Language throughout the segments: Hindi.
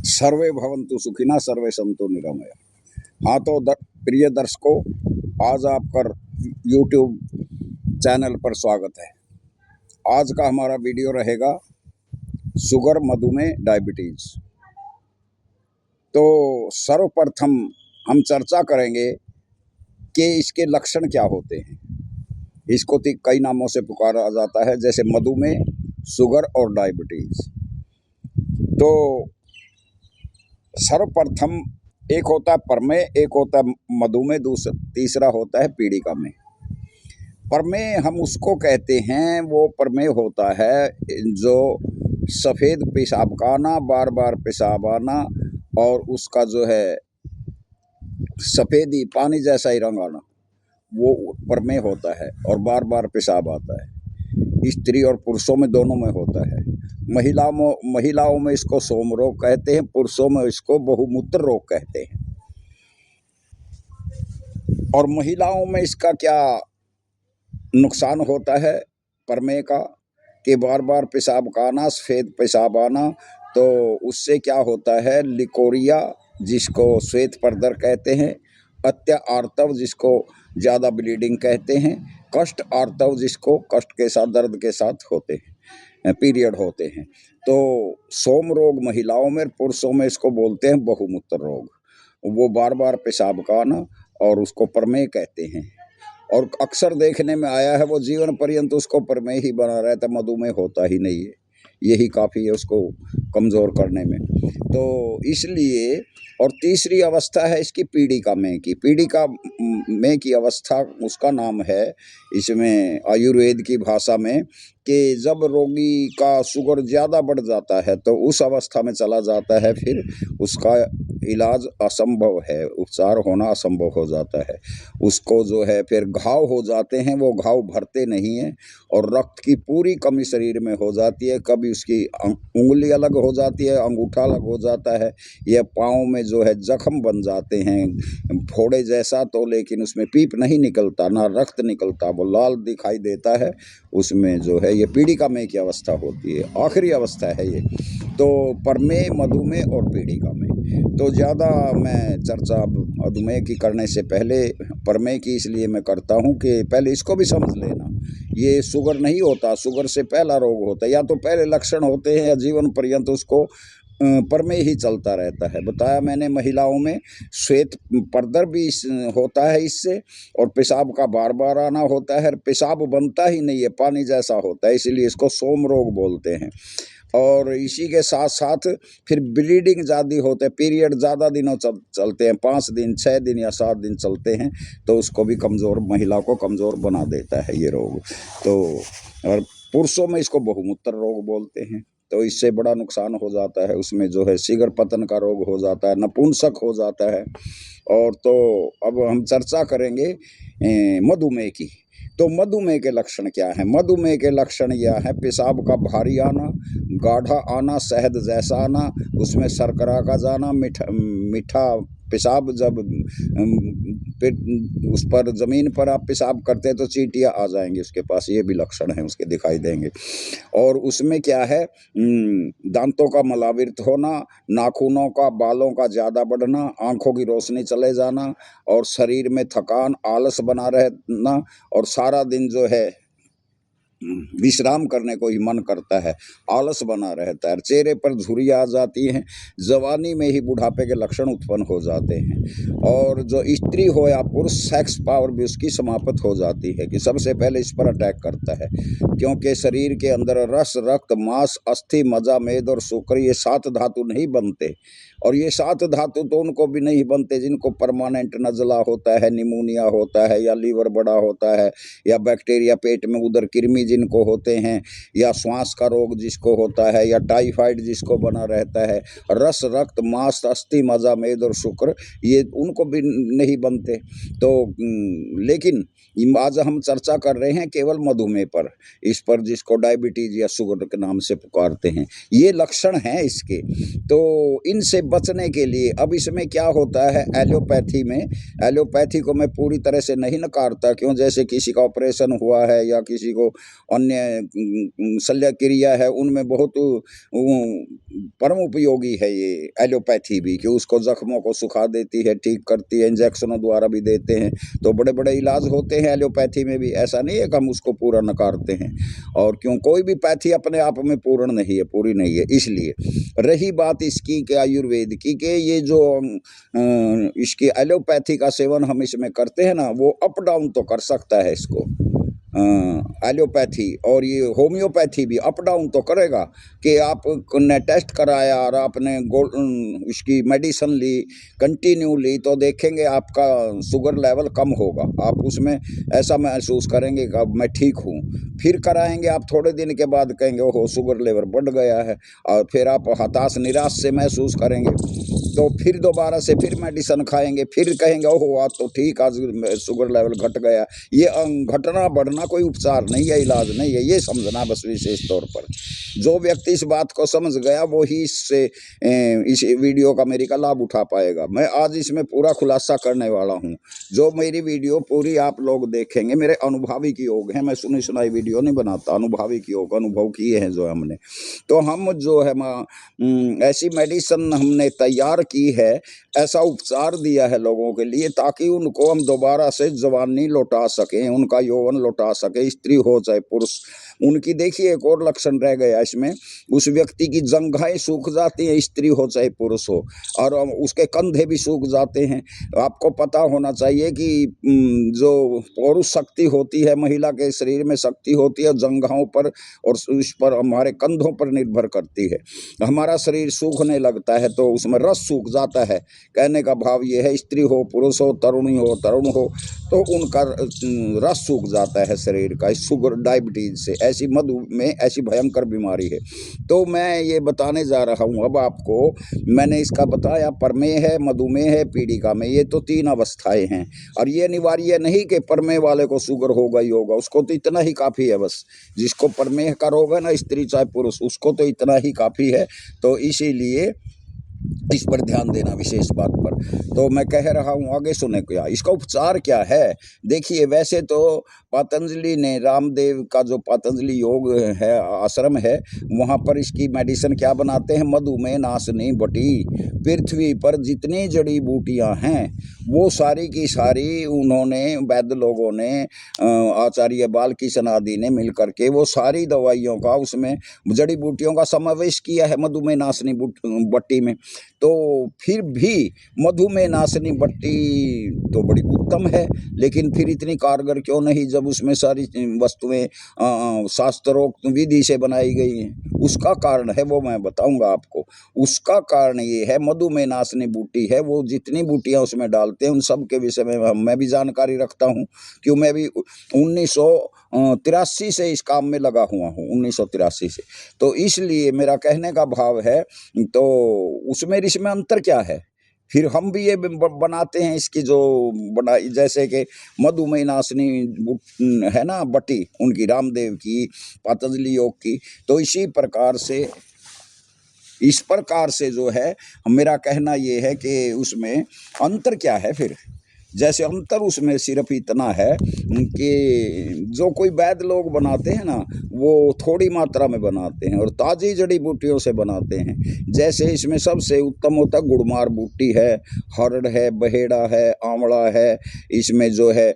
सर्वे भवन्तु सुखिनः सर्वे सन्तु निरामया। हाँ तो प्रिय दर्शकों, आज आपका यूट्यूब चैनल पर स्वागत है। आज का हमारा वीडियो रहेगा शुगर, मधुमेह, डायबिटीज। तो सर्वप्रथम हम चर्चा करेंगे कि इसके लक्षण क्या होते हैं। इसको कई नामों से पुकारा जाता है, जैसे मधुमेह, शुगर और डायबिटीज। तो सर्वप्रथम एक होता है प्रमेह, एक होता है मधुमेह, तीसरा होता है पीड़िका में। प्रमेह हम उसको कहते हैं, वो प्रमेह होता है जो सफ़ेद पेशाब का आना, बार बार पेशाब आना और उसका जो है सफ़ेदी पानी जैसा ही रंग आना, वो प्रमेह होता है और बार बार पेशाब आता है। स्त्री और पुरुषों में दोनों में होता है। महिलाओं में इसको सोम रोग कहते हैं, पुरुषों में इसको बहुमूत्र रोग कहते हैं। और महिलाओं में इसका क्या नुकसान होता है प्रमेह का, कि बार बार पेशाब का आना, सफ़ेद पेशाब आना। तो उससे क्या होता है, लिकोरिया जिसको श्वेत परदर कहते हैं, अत्या आर्तव जिसको ज़्यादा ब्लीडिंग कहते हैं, कष्ट आर्तव जिसको कष्ट के साथ दर्द के साथ होते हैं, पीरियड होते हैं। तो सोम रोग महिलाओं में, पुरुषों में इसको बोलते हैं बहुमूत्र रोग। वो बार बार पेशाब का आना और उसको प्रमेह कहते हैं। और अक्सर देखने में आया है वो जीवन पर्यंत उसको प्रमेह ही बना रहता है, मधुमेह होता ही नहीं है। यही काफ़ी है उसको कमज़ोर करने में। तो इसलिए, और तीसरी अवस्था है इसकी पीड़िका में की। पीड़िका में की अवस्था उसका नाम है इसमें आयुर्वेद की भाषा में, कि जब रोगी का शुगर ज़्यादा बढ़ जाता है तो उस अवस्था में चला जाता है, फिर उसका इलाज असंभव है, उपचार होना असंभव हो जाता है। उसको जो है फिर घाव हो जाते हैं, वो घाव भरते नहीं हैं और रक्त की पूरी कमी शरीर में हो जाती है। कभी उसकी उंगली अलग हो जाती है, अंगूठा अलग हो जाता है, या पाँव में जो है जख्म बन जाते हैं फोड़े जैसा, तो लेकिन उसमें पीप नहीं निकलता, ना रक्त निकलता, वो लाल दिखाई देता है। उसमें जो है ये पीड़िका में की अवस्था होती है, आखिरी अवस्था है ये। तो प्रमेह, मधुमेह और पीड़िका में। तो ज़्यादा मैं चर्चा मधुमेह की करने से पहले प्रमेह की इसलिए मैं करता हूँ कि पहले इसको भी समझ लेना, ये शुगर नहीं होता, शुगर से पहला रोग होता है। या तो पहले लक्षण होते हैं या जीवन पर्यंत उसको प्रमेह ही चलता रहता है। बताया मैंने, महिलाओं में श्वेत परदर भी होता है इससे, और पेशाब का बार बार आना होता है। पेशाब बनता ही नहीं है, पानी जैसा होता है, इसीलिए इसको सोम रोग बोलते हैं। और इसी के साथ साथ फिर ब्लीडिंग ज़्यादा होते हैं, पीरियड ज़्यादा दिनों चलते हैं, 5 दिन, 6 दिन या 7 दिन चलते हैं, तो उसको भी कमज़ोर, महिला को कमज़ोर बना देता है ये रोग। तो और पुरुषों में इसको बहुमूत्र रोग बोलते हैं। तो इससे बड़ा नुकसान हो जाता है, उसमें जो है शीघ्र पतन का रोग हो जाता है, नपुंसक हो जाता है। और तो अब हम चर्चा करेंगे मधुमेह की। तो मधुमेह के लक्षण क्या हैं? मधुमेह के लक्षण यह है, पेशाब का भारी आना, गाढ़ा आना, शहद जैसा आना, उसमें शर्करा का जाना, मीठा पेशाब। जब उस पर ज़मीन पर आप पेशाब करते हैं तो चींटियाँ आ जाएंगी उसके पास, ये भी लक्षण हैं उसके, दिखाई देंगे। और उसमें क्या है, दांतों का मलाविर्त होना, नाखूनों का, बालों का ज़्यादा बढ़ना, आँखों की रोशनी चले जाना, और शरीर में थकान, आलस बना रहना, और सारा दिन जो है विश्राम करने को ही मन करता है, आलस बना रहता है, चेहरे पर झुर्रियाँ आ जाती हैं। जवानी में ही बुढ़ापे के लक्षण उत्पन्न हो जाते हैं। और जो स्त्री हो या पुरुष, सेक्स पावर भी उसकी समाप्त हो जाती है, कि सबसे पहले इस पर अटैक करता है। क्योंकि शरीर के अंदर रस, रक्त, मांस, अस्थि, मज्जा, मेद और शुक्र, ये 7 धातु नहीं बनते। और ये 7 धातु तो उनको भी नहीं बनते जिनको परमानेंट नज़ला होता है, निमोनिया होता है, या लीवर बड़ा होता है, या बैक्टीरिया पेट में उधर कृमि जिनको होते हैं, या श्वास का रोग जिसको होता है, या टाइफाइड जिसको बना रहता है। रस, रक्त, मांस, अस्थि, मज्जा, मेद और शुक्र, ये उनको भी नहीं बनते। तो लेकिन आज हम चर्चा कर रहे हैं केवल मधुमेह पर, इस पर जिसको डायबिटीज या शुगर के नाम से पुकारते हैं। ये लक्षण हैं इसके। तो इनसे बचने के लिए अब इसमें क्या होता है, एलोपैथी में, एलोपैथी को मैं पूरी तरह से नहीं नकारता, क्यों, जैसे किसी का ऑपरेशन हुआ है या किसी को अन्य शल्य क्रिया है, उनमें बहुत परम उपयोगी है ये एलोपैथी भी, कि उसको जख्मों को सुखा देती है, ठीक करती है, इंजेक्शनों द्वारा भी देते हैं। तो बड़े बड़े इलाज होते हैं एलोपैथी में भी, ऐसा नहीं है कि हम उसको पूरा नकारते हैं। और क्यों, कोई भी पैथी अपने आप में पूर्ण नहीं है, पूरी नहीं है। इसलिए रही बात इसकी कि आयुर्वेद की, कि ये जो इसकी एलोपैथी का सेवन हम इसमें करते हैं ना, वो अप डाउन तो कर सकता है इसको, एलोपैथी। और ये होम्योपैथी भी अप डाउन तो करेगा, कि आपने टेस्ट कराया और आपने इसकी मेडिसिन ली, कंटिन्यू ली, तो देखेंगे आपका शुगर लेवल कम होगा। आप उसमें ऐसा महसूस करेंगे कि अब मैं ठीक हूँ। फिर कराएंगे आप, थोड़े दिन के बाद कहेंगे ओहो शुगर लेवल बढ़ गया है, और फिर आप हताश निराश से महसूस करेंगे। तो फिर दोबारा से फिर मेडिसिन खाएंगे, फिर कहेंगे ओहो आज तो ठीक, आज शुगर लेवल घट गया। ये घटना बढ़ना कोई उपचार नहीं है, इलाज नहीं है, ये समझना बस विशेष तौर पर। जो व्यक्ति इस बात को समझ गया वो ही इससे इस वीडियो का मेरी का लाभ उठा पाएगा। मैं आज इसमें पूरा खुलासा करने वाला हूँ। जो मेरी वीडियो पूरी आप लोग देखेंगे, मेरे अनुभविक योग हैं, मैं सुनी सुनाई वीडियो नहीं बनाता, अनुभविक योग, अनुभव किए हैं जो हमने। तो हम जो है ऐसी मेडिसिन हमने तैयार की है, ऐसा उपचार दिया है लोगों के लिए, ताकि उनको हम दोबारा से जवानी लौटा सकें, उनका यौवन लौटा सके, स्त्री हो चाहे पुरुष। उनकी देखिए एक और लक्षण रह गया इसमें, उस व्यक्ति की जंघाएं सूख जाती हैं, स्त्री हो चाहे पुरुष हो, और उसके कंधे भी सूख जाते हैं। आपको पता होना चाहिए कि जो पुरुष शक्ति होती है, महिला के शरीर में शक्ति होती है, जंघाओं पर और उस पर हमारे कंधों पर निर्भर करती है। हमारा शरीर सूखने लगता है तो उसमें रस सूख जाता है। कहने का भाव ये है, स्त्री हो पुरुष हो, तरुणी हो तरुण हो, तो उनका रस सूख जाता है शरीर का, शुगर डायबिटीज से। ऐसी मधुमेह ऐसी भयंकर बीमारी है। तो मैं ये बताने जा रहा हूँ अब आपको। मैंने इसका बताया, प्रमेह है, मधुमेह है, पीड़िका में, ये तो 3 अवस्थाएं हैं। और ये अनिवार्य नहीं कि प्रमेह वाले को शुगर होगा ही होगा, उसको तो इतना ही काफ़ी है बस। जिसको प्रमेह का रोग है ना, स्त्री चाहे पुरुष, उसको तो इतना ही काफ़ी है। तो इसीलिए इस पर ध्यान देना विशेष बात पर। तो मैं कह रहा हूँ, आगे सुने क्या इसका उपचार क्या है। देखिए, वैसे तो पतंजलि ने, रामदेव का जो पतंजलि योग है आश्रम है, वहाँ पर इसकी मेडिसिन क्या बनाते हैं, मधुमेह नाशनी बटी। पृथ्वी पर जितनी जड़ी बूटियाँ हैं वो सारी की सारी उन्होंने, वैद्य लोगों ने, आचार्य बालकिशन आदि ने मिल करके वो सारी दवाइयों का, उसमें जड़ी बूटियों का समावेश किया है मधुमेह नाशनी बट्टी में। तो फिर भी मधुमेह नाशनी बट्टी तो बड़ी उत्तम है, लेकिन फिर इतनी कारगर क्यों नहीं, जब उसमें सारी वस्तुएं शास्त्रोक्त विधि से बनाई गई हैं। उसका कारण है वो मैं बताऊंगा आपको। उसका कारण ये है, मधुमेह नाशनी बूटी है, वो जितनी बूटियां उसमें डालते हैं उन सब के विषय में मैं भी जानकारी रखता हूँ, क्यों मैं भी 1983 से इस काम में लगा हुआ हूँ, 1983 से। तो इसलिए मेरा कहने का भाव है, तो उसमें इसमें अंतर क्या है। फिर हम भी ये बनाते हैं इसकी जो बना, जैसे कि मधुमेह नाशनी है ना बटी उनकी, रामदेव की, पतंजलि योग की। तो इसी प्रकार से, इस प्रकार से जो है मेरा कहना ये है कि उसमें अंतर क्या है। फिर जैसे अंतर उसमें सिर्फ इतना है कि जो कोई वैद्य लोग बनाते हैं ना, वो थोड़ी मात्रा में बनाते हैं और ताज़ी जड़ी बूटियों से बनाते हैं। जैसे इसमें सबसे उत्तम होता है गुड़मार बूटी है, हरड़ है, बहेड़ा है, आंवला है। इसमें जो है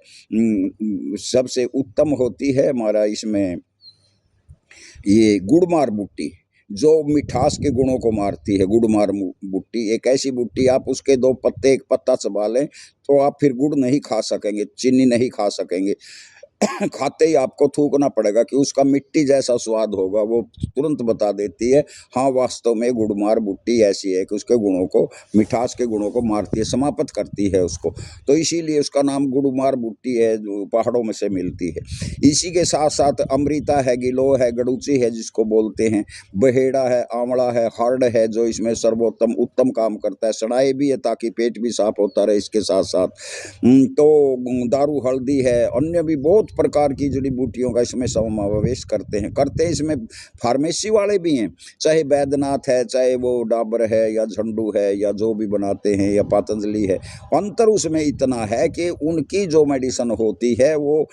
सबसे उत्तम होती है हमारा इसमें ये गुड़मार बूटी, जो मिठास के गुणों को मारती है। गुड़मार बूटी एक ऐसी बूटी, आप उसके 2 पत्ते, एक पत्ता चबा लें तो आप फिर गुड़ नहीं खा सकेंगे, चीनी नहीं खा सकेंगे। खाते ही आपको थूकना पड़ेगा कि उसका मिट्टी जैसा स्वाद होगा। वो तुरंत बता देती है हाँ वास्तव में गुड़मार बूटी ऐसी है कि उसके गुणों को, मिठास के गुणों को मारती है, समाप्त करती है उसको। तो इसीलिए उसका नाम गुड़मार बूटी है, जो पहाड़ों में से मिलती है। इसी के साथ साथ अमृता है, गिलो है, गड़ूची है जिसको बोलते हैं, बहेड़ा है, आंवला है, हर्ड है जो इसमें सर्वोत्तम उत्तम काम करता है। सड़ाई भी है ताकि पेट भी साफ होता रहे। इसके साथ साथ तो दारू हल्दी है, अन्य भी बहुत प्रकार की जड़ी बूटियों का इसमें समावेश करते हैं। इसमें फार्मेसी वाले भी हैं, चाहे बैद्यनाथ है, चाहे वो डाबर है या झंडू है या जो भी बनाते हैं या पतंजलि है। अंतर उसमें इतना है कि उनकी जो मेडिसिन होती है वो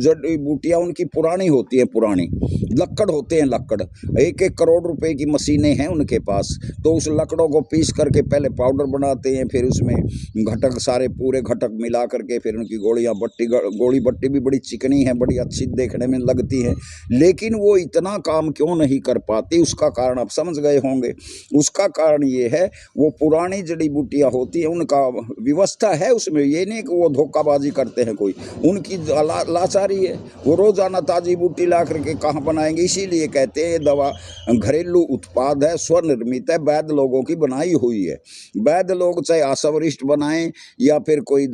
जड़ी बूटियाँ उनकी पुरानी होती है, पुरानी लक्कड़ होते हैं, लक्कड़ 1-1 करोड़ रुपए की मशीनें हैं उनके पास। तो उस लकड़ों को पीस करके पहले पाउडर बनाते हैं, फिर उसमें घटक सारे पूरे घटक मिला करके फिर उनकी गोली बट्टी भी बड़ी चिकनी है, बड़ी अच्छी देखने में लगती है, लेकिन वो इतना काम क्यों नहीं कर पाती, उसका कारण आप समझ गए होंगे। उसका कारण ये है, वो पुरानी जड़ी बूटियाँ होती हैं, उनका व्यवस्था है उसमें, ये नहीं कि वो धोखाबाजी करते हैं कोई, उनकी लाचारी है। वो रोजाना ताजी बूटी ला करके कहाँ बनाएंगे, इसीलिए कहते हैं दवा घरेलू उत्पाद है, स्वनिर्मित है, वैद्य लोगों की बनाई हुई है। वैद्य लोग चाहे आशावरिष्ठ बनाएं या फिर कोई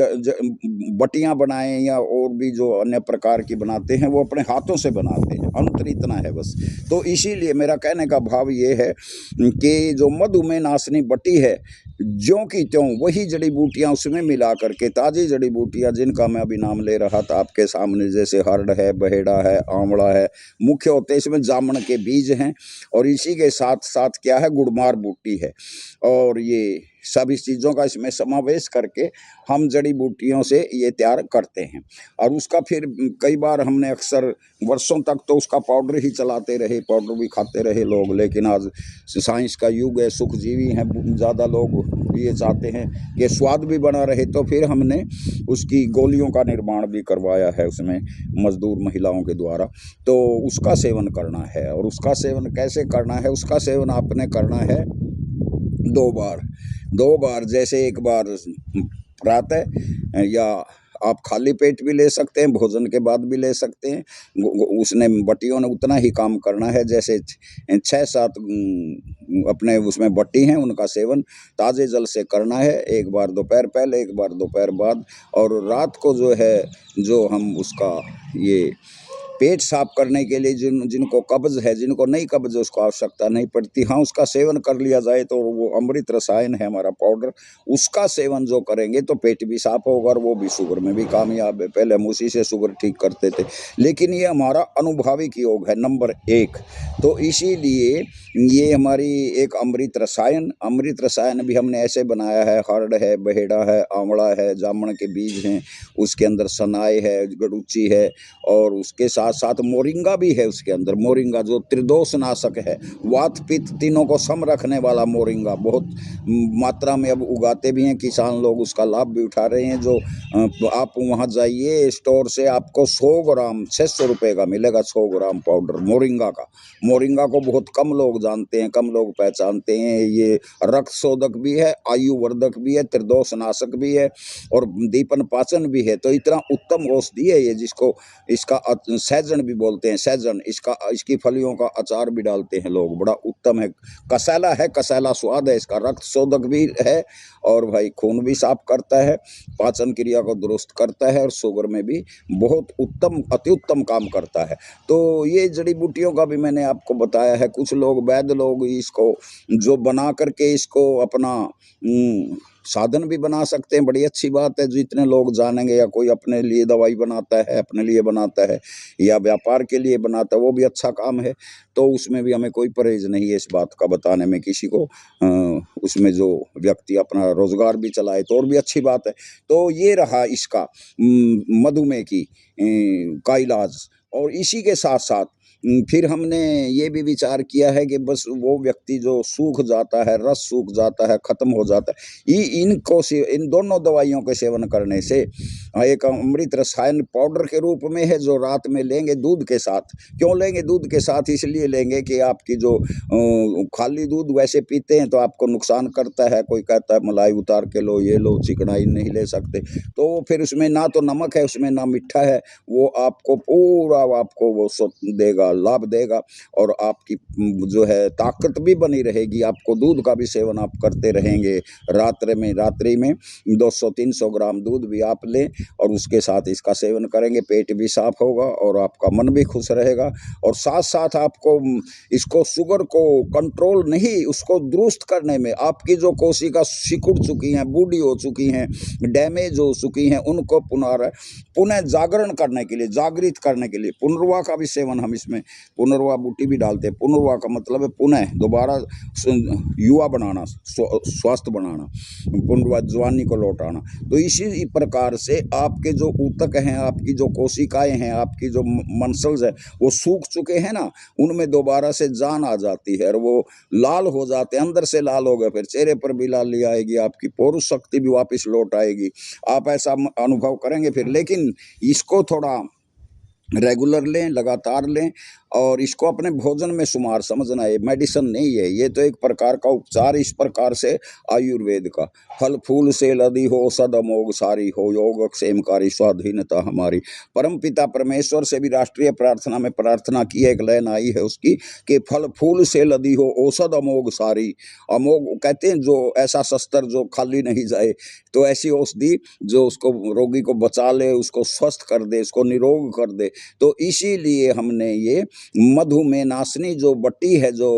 बटियां बनाएं या और भी जो अन्य प्रकार की बनाते हैं, वो अपने हाथों से बनाते हैं, अंतर इतना है बस। तो इसीलिए मेरा कहने का भाव ये है कि जो मधुमेह नाशनी बटी है, ज्यों की त्यों वही जड़ी बूटियां उसमें मिला करके, ताज़ी जड़ी बूटियां जिनका मैं अभी नाम ले रहा था आपके सामने, जैसे हर्ड है, बहेड़ा है, आंवला है, मुख्य होते हैं इसमें जामन के बीज हैं, और इसी के साथ साथ क्या है, गुड़मार बूटी है, और ये सभी चीज़ों का इसमें समावेश करके हम जड़ी बूटियों से ये तैयार करते हैं। और उसका फिर कई बार हमने अक्सर वर्षों तक तो उसका पाउडर ही चलाते रहे, पाउडर भी खाते रहे लोग, लेकिन आज साइंस का युग है, सुखजीवी हैं ज़्यादा लोग, ये चाहते हैं कि स्वाद भी बना रहे, तो फिर हमने उसकी गोलियों का निर्माण भी करवाया है उसमें मजदूर महिलाओं के द्वारा। तो उसका सेवन करना है, और उसका सेवन कैसे करना है, उसका सेवन आपने करना है 2 बार, जैसे एक बार प्रातः, या आप खाली पेट भी ले सकते हैं, भोजन के बाद भी ले सकते हैं। उसने बट्टियों ने उतना ही काम करना है, जैसे 6-7 अपने उसमें बट्टी हैं, उनका सेवन ताज़े जल से करना है, एक बार दोपहर पहले, एक बार दोपहर बाद, और रात को जो है, जो हम उसका ये पेट साफ करने के लिए जिनको कब्ज है, जिनको नहीं कब्ज है, उसको आवश्यकता नहीं पड़ती, हाँ उसका सेवन कर लिया जाए तो वो अमृत रसायन है हमारा पाउडर, उसका सेवन जो करेंगे तो पेट भी साफ होगा, और वो भी शुगर में भी कामयाब है। पहले हम उसी से शुगर ठीक करते थे, लेकिन ये हमारा अनुभाविक योग है नंबर 1। तो इसीलिए ये हमारी एक अमृत रसायन भी हमने ऐसे बनाया है, हर्ड है, बहेड़ा है, आंवला है, जामन के बीज हैं, उसके अंदर सनाई है, गडूची है, और उसके साथ साथ मोरिंगा भी है उसके अंदर। मोरिंगा जो त्रिदोष नाशक है, वात पित्त तीनों को सम रखने वाला मोरिंगा बहुत मात्रा में अब उगाते भी हैं किसान लोग, उसका लाभ भी उठा रहे हैं। जो आप वहाँ जाइए स्टोर से, आपको 100 ग्राम 600 रुपये का मिलेगा, 100 ग्राम पाउडर मोरिंगा का। मोरिंगा को बहुत कम लोग जानते हैं, कम लोग पहचानते हैं। ये रक्त शोधक भी है, आयुवर्धक भी है, त्रिदोष नाशक भी है, और दीपन पाचन भी है। तो इतना उत्तम औषधि है ये, जिसको इसका सहजन भी बोलते हैं, सहजन, इसकी फलियों का अचार भी डालते हैं लोग, बड़ा उत्तम है। कसैला है, कसैला स्वाद है इसका, रक्त शोधक भी है, और भाई खून भी साफ करता है, पाचन क्रिया को दुरुस्त करता है, और शुगर में भी बहुत उत्तम, अति उत्तम काम करता है। तो ये जड़ी बूटियों का भी मैंने आपको बताया है। कुछ लोग वैद्य लोग इसको जो बना करके इसको अपना साधन भी बना सकते हैं, बड़ी अच्छी बात है। जितने लोग जानेंगे, या कोई अपने लिए दवाई बनाता है, अपने लिए बनाता है, या व्यापार के लिए बनाता है, वो भी अच्छा काम है। तो उसमें भी हमें कोई परहेज नहीं है इस बात का बताने में किसी को। उसमें जो व्यक्ति अपना रोजगार भी चलाए तो और भी अच्छी बात है। तो ये रहा इसका मधुमेह का इलाज। और इसी के साथ साथ फिर हमने ये भी विचार किया है कि बस वो व्यक्ति जो सूख जाता है, रस सूख जाता है, ख़त्म हो जाता है, इन दोनों दवाइयों के सेवन करने से, एक अमृत रसायन पाउडर के रूप में है, जो रात में लेंगे दूध के साथ। क्यों लेंगे दूध के साथ? इसलिए लेंगे कि आपकी जो खाली दूध वैसे पीते हैं तो आपको नुकसान करता है। कोई कहता है मलाई उतार के लो, ये लो, चिकनाई नहीं ले सकते, तो फिर उसमें ना तो नमक है, उसमें ना मिठा है, वो आपको पूरा आपको वो देगा पूरा लाभ देगा और आपकी जो है ताकत भी बनी रहेगी। आपको दूध का भी सेवन आप करते रहेंगे। रात्रि में 200-300 ग्राम दूध भी आप लें और उसके साथ इसका सेवन करेंगे, पेट भी साफ होगा और आपका मन भी खुश रहेगा। और साथ साथ आपको इसको शुगर को कंट्रोल नहीं, उसको दुरुस्त करने में, आपकी जो कोशिका सिकुड़ चुकी हैं, बूढ़ी हो चुकी हैं, डैमेज हो चुकी हैं, उनको पुनः जागरण करने के लिए, जागृत करने के लिए पुनर्वा का भी सेवन हम इसमें, पुनर्वा बूटी भी डालते हैं। पुनर्वा का मतलब है पुनः दोबारा युवा बनाना, स्वस्थ बनाना, पुनर्वा जवानी को लौटाना। तो इसी प्रकार से आपके जो ऊतक हैं, आपकी जो कोशिकाएं हैं, आपकी जो मसल्स है वो सूख चुके हैं ना, उनमें दोबारा से जान आ जाती है और वो लाल हो जाते हैं, अंदर से लाल हो गए, फिर चेहरे पर भी लाली आएगी, आपकी पौरुष शक्ति भी वापस लौट आएगी। आप ऐसा अनुभव करेंगे फिर। लेकिन इसको थोड़ा रेगुलर लें, लगातार लें और इसको अपने भोजन में शुमार समझना है। मेडिसिन नहीं है, ये तो एक प्रकार का उपचार। इस प्रकार से आयुर्वेद का फल फूल से लदी हो सद अमोघ सारी, हो योग क्षेमकारी स्वाधीनता हमारी। परम पिता परमेश्वर से भी राष्ट्रीय प्रार्थना में प्रार्थना की है, एक लाइन आई है उसकी कि फल फूल से लदी हो औषध अमोघ सारी। अमोघ कहते हैं जो ऐसा शस्त्र जो खाली नहीं जाए, तो ऐसी औषधि जो उसको रोगी को बचा ले, उसको स्वस्थ कर दे, उसको निरोग कर दे। तो इसीलिए हमने ये मधुमेह नाशनी जो बट्टी है जो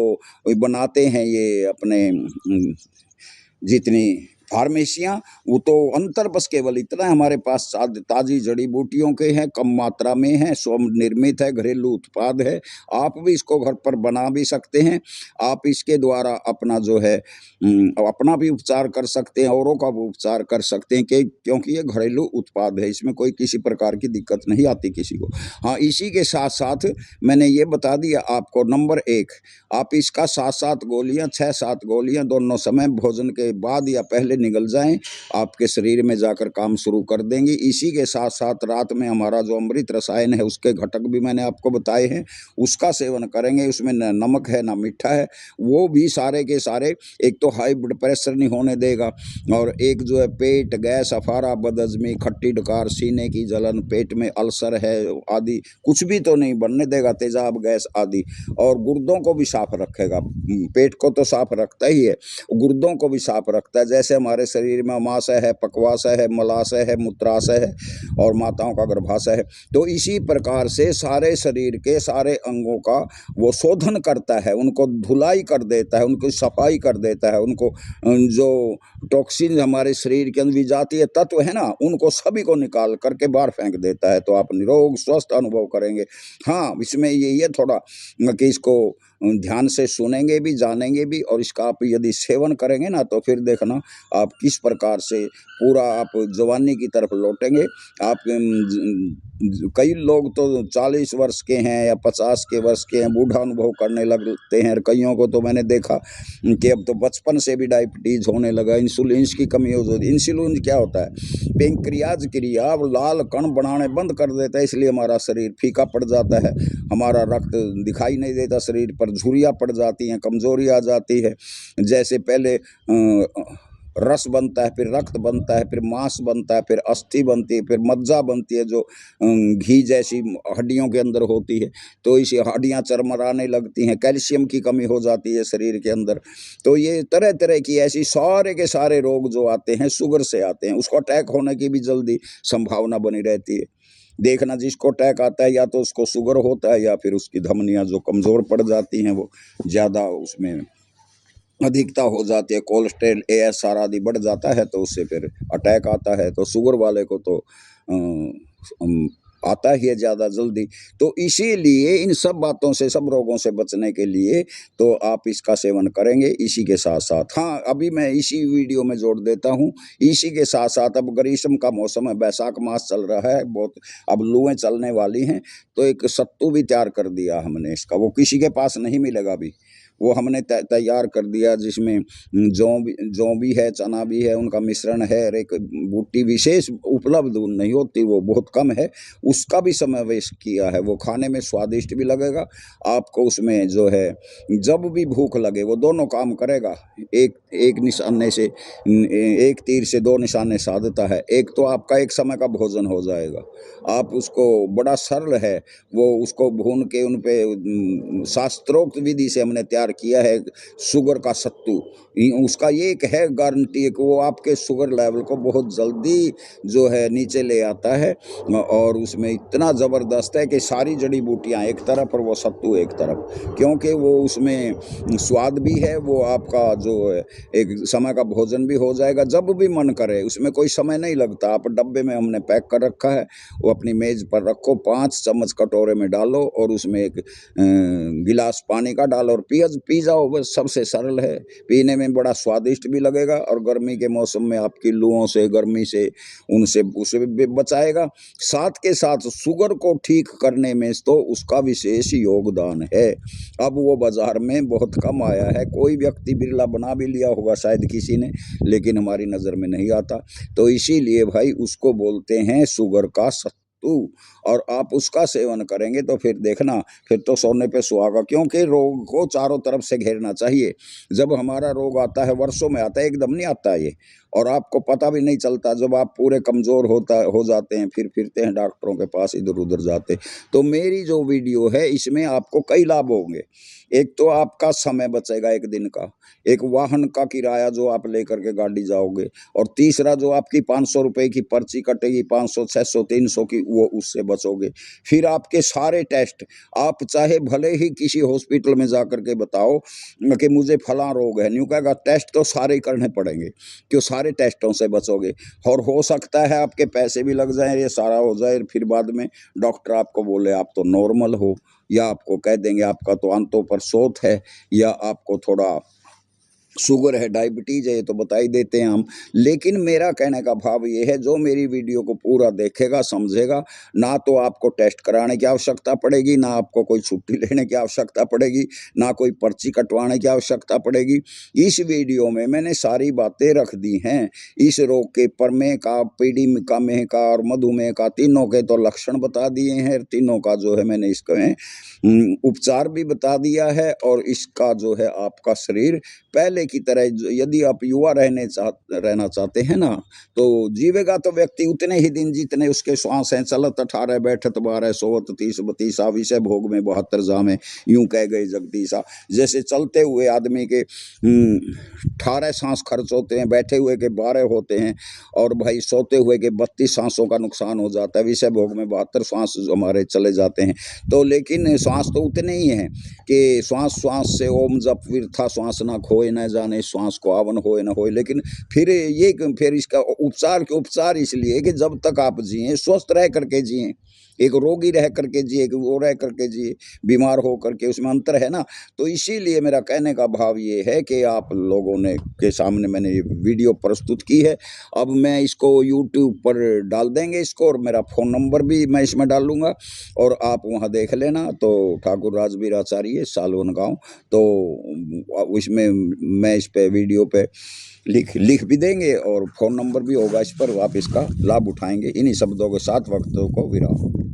बनाते हैं ये अपने जितनी फार्मेसियाँ, वो तो अंतर बस केवल इतना है, हमारे पास ताज़ी जड़ी बूटियों के हैं, कम मात्रा में है, स्वयं निर्मित है, घरेलू उत्पाद है। आप भी इसको घर पर बना भी सकते हैं। आप इसके द्वारा अपना जो है अपना भी उपचार कर सकते हैं, औरों का भी उपचार कर सकते हैं क्योंकि ये घरेलू उत्पाद है, इसमें कोई किसी प्रकार की दिक्कत नहीं आती किसी को। हाँ, इसी के साथ साथ मैंने ये बता दिया आपको, नंबर 1 आप इसका 7-7 गोलियाँ, 6-7 गोलियाँ दोनों समय भोजन के बाद या पहले निकल जाएं, आपके शरीर में जाकर काम शुरू कर देंगी। इसी के साथ साथ रात में हमारा जो अमृत रसायन है उसके घटक भी मैंने आपको बताए हैं, उसका सेवन करेंगे। उसमें न नमक है ना मीठा है, वो भी सारे के सारे एक तो हाई ब्लड प्रेशर नहीं होने देगा और एक जो है पेट गैस, अफारा, बदहजमी, खट्टी डकार, सीने की जलन, पेट में अल्सर है आदि कुछ भी तो नहीं बनने देगा, तेजाब गैस आदि। और गुर्दों को भी साफ रखेगा। पेट को तो साफ रखता ही है, गुर्दों को भी साफ रखता है। जैसे हमारे शरीर में अमाशय है, पक्वाशय है, मलाशय है, मूत्राशय है और माताओं का गर्भाशय है, तो इसी प्रकार से सारे शरीर के सारे अंगों का वो शोधन करता है, उनको धुलाई कर देता है, उनको सफाई कर देता है, उनको जो टॉक्सिन हमारे शरीर के अंदर विजातीय तत्व है ना, उनको सभी को निकाल करके बाहर फेंक देता है। तो आप निरोग स्वस्थ अनुभव करेंगे। हाँ, इसमें यही है थोड़ा कि इसको ध्यान से सुनेंगे भी, जानेंगे भी, और इसका आप यदि सेवन करेंगे ना तो फिर देखना आप किस प्रकार से पूरा आप जवानी की तरफ लौटेंगे। आप कई लोग तो 40 वर्ष के हैं या 50 के वर्ष के हैं, बूढ़ा अनुभव करने लगते हैं। कईयों को तो मैंने देखा कि अब तो बचपन से भी डायबिटीज होने लगा, इंसुलिन की कमी हो जाती है। इंसुलिन क्या होता है? पेंक्रियाज क्रिया लाल कण बनाने बंद कर देता है, इसलिए हमारा शरीर फीका पड़ जाता है, हमारा रक्त दिखाई नहीं देता, शरीर पर झुर्रियाँ पड़ जाती हैं, कमजोरी आ जाती है। जैसे पहले रस बनता है, फिर रक्त बनता है, फिर मांस बनता है, फिर अस्थि बनती है, फिर मज्जा बनती है जो घी जैसी हड्डियों के अंदर होती है, तो इसी हड्डियां चरमराने लगती हैं, कैल्शियम की कमी हो जाती है शरीर के अंदर। तो ये तरह तरह की ऐसी सारे के सारे रोग जो आते हैं शुगर से आते हैं, उसको अटैक होने की भी जल्दी संभावना बनी रहती है। देखना, जिसको अटैक आता है या तो उसको शुगर होता है या फिर उसकी धमनियां जो कमज़ोर पड़ जाती हैं, वो ज़्यादा उसमें अधिकता हो जाती है, कोलेस्ट्रॉल ASR आदि बढ़ जाता है, तो उससे फिर अटैक आता है। तो शुगर वाले को तो आता ही है ज़्यादा जल्दी। तो इसीलिए इन सब बातों से, सब रोगों से बचने के लिए तो आप इसका सेवन करेंगे। इसी के साथ साथ, हाँ, अभी मैं इसी वीडियो में जोड़ देता हूँ, इसी के साथ साथ अब ग्रीष्म का मौसम है, बैसाख मास चल रहा है, बहुत अब लूएं चलने वाली हैं, तो एक सत्तू भी तैयार कर दिया हमने इसका, वो किसी के पास नहीं मिलेगा अभी, वो हमने तैयार कर दिया, जिसमें जौ भी है, चना भी है, उनका मिश्रण है। और एक बूटी विशेष उपलब्ध नहीं होती, वो बहुत कम है, उसका भी समावेश किया है। वो खाने में स्वादिष्ट भी लगेगा आपको। उसमें जो है जब भी भूख लगे वो दोनों काम करेगा। एक निशाने से, एक तीर से दो निशाने साधता है। एक तो आपका एक समय का भोजन हो जाएगा, आप उसको, बड़ा सरल है वो, उसको भून के उन पे शास्त्रोक्त विधि से हमने तैयार किया है शुगर का सत्तू। उसका ये एक है गारंटी है कि वो आपके शुगर लेवल को बहुत जल्दी जो है नीचे ले आता है। और उसमें इतना ज़बरदस्त है कि सारी जड़ी बूटियाँ एक तरफ और वो सत्तू एक तरफ, क्योंकि वो उसमें स्वाद भी है। वो आपका जो है एक समय का भोजन भी हो जाएगा, जब भी मन करे। उसमें कोई समय नहीं लगता। आप डब्बे में हमने पैक कर रखा है, वो अपनी मेज़ पर रखो, 5 चम्मच कटोरे में डालो और उसमें एक गिलास पानी का डालो और पी जाओ। बस सबसे सरल है, पीने में बड़ा स्वादिष्ट भी लगेगा और गर्मी के मौसम में आपकी लूओं से, गर्मी से, उनसे उसे भी बचाएगा। साथ के साथ शुगर को ठीक करने में तो उसका विशेष योगदान है। अब वो बाजार में बहुत कम आया है, कोई व्यक्ति बिरला बना भी लिया होगा शायद किसी ने, लेकिन हमारी नज़र में नहीं आता। तो इसीलिए भाई उसको बोलते हैं शुगर का सत्तू। और आप उसका सेवन करेंगे तो फिर देखना, फिर तो सोने पे सुहागा। क्योंकि रोग को चारों तरफ से घेरना चाहिए। जब हमारा रोग आता है वर्षों में आता है, एकदम नहीं आता ये, और आपको पता भी नहीं चलता। जब आप पूरे कमज़ोर हो जाते हैं, फिर फिरते हैं डॉक्टरों के पास, इधर उधर जाते। तो मेरी जो वीडियो है इसमें आपको कई लाभ होंगे। एक तो आपका समय बचेगा एक दिन का, एक वाहन का किराया जो आप लेकर के गाड़ी जाओगे, और तीसरा जो आपकी 500 रुपये की पर्ची कटेगी, 500, 600, 300 की, वो उससे बचोगे। फिर आपके सारे टेस्ट, आप चाहे भले ही किसी हॉस्पिटल में जा कर के बताओ कि मुझे फलां रोग है, न्यू कहेगा टेस्ट तो सारे ही करने पड़ेंगे, क्यों सारे टेस्टों से बचोगे। और हो सकता है आपके पैसे भी लग जाएं, ये सारा हो जाए, फिर बाद में डॉक्टर आपको बोले आप तो नॉर्मल हो, या आपको कह देंगे आपका तो आंतों पर शोथ है, या आपको थोड़ा शुगर है, डायबिटीज़ है, ये तो बता ही देते हैं हम। लेकिन मेरा कहने का भाव ये है, जो मेरी वीडियो को पूरा देखेगा, समझेगा, ना तो आपको टेस्ट कराने की आवश्यकता पड़ेगी, ना आपको कोई छुट्टी लेने की आवश्यकता पड़ेगी, ना कोई पर्ची कटवाने की आवश्यकता पड़ेगी। इस वीडियो में मैंने सारी बातें रख दी हैं। इस रोग के प्रमेह का, पीढ़ी का, मेह का और मधुमेह का, तीनों के तो लक्षण बता दिए हैं। तीनों का जो है मैंने इसका उपचार भी बता दिया है। और इसका जो है आपका शरीर पहले की तरह, यदि आप युवा रहना चाहते हैं ना, तो जीवेगा तो व्यक्ति उतने ही दिन जितने उसके श्वास हैं। चलत 18 बैठत 12 सोवत 30 32 विषय भोग में 72 जामे, यूं कह गए जगदीशा। जैसे चलते हुए आदमी के 18 सांस खर्च होते हैं, बैठे हुए के 12 होते हैं, और भाई सोते हुए के 32 सांसों का नुकसान हो जाता है। विषय भोग में 72 श्वास हमारे चले जाते हैं। तो लेकिन श्वास तो उतने ही हैं कि श्वास से ओम जप वृथा श्वास ना खोए, न जाने श्वास को आवन होए न होए। लेकिन फिर इसका उपचार इसलिए कि जब तक आप जिए, स्वस्थ रह करके जिए। एक रोगी रह करके जिए कि वो रह करके जिए, बीमार हो करके, उसमें अंतर है ना। तो इसीलिए मेरा कहने का भाव ये है कि आप लोगों ने के सामने मैंने ये वीडियो प्रस्तुत की है। अब मैं इसको यूट्यूब पर डाल देंगे इसको, और मेरा फ़ोन नंबर भी मैं इसमें डालूँगा, और आप वहाँ देख लेना। तो ठाकुर राजवीर आचार्य, सालवन गाँव। तो इसमें मैं इस पे वीडियो पे लिख भी देंगे, और फ़ोन नंबर भी होगा इस पर, आप इसका लाभ उठाएंगे। इन्हीं शब्दों के साथ वक्तव्य को विराम।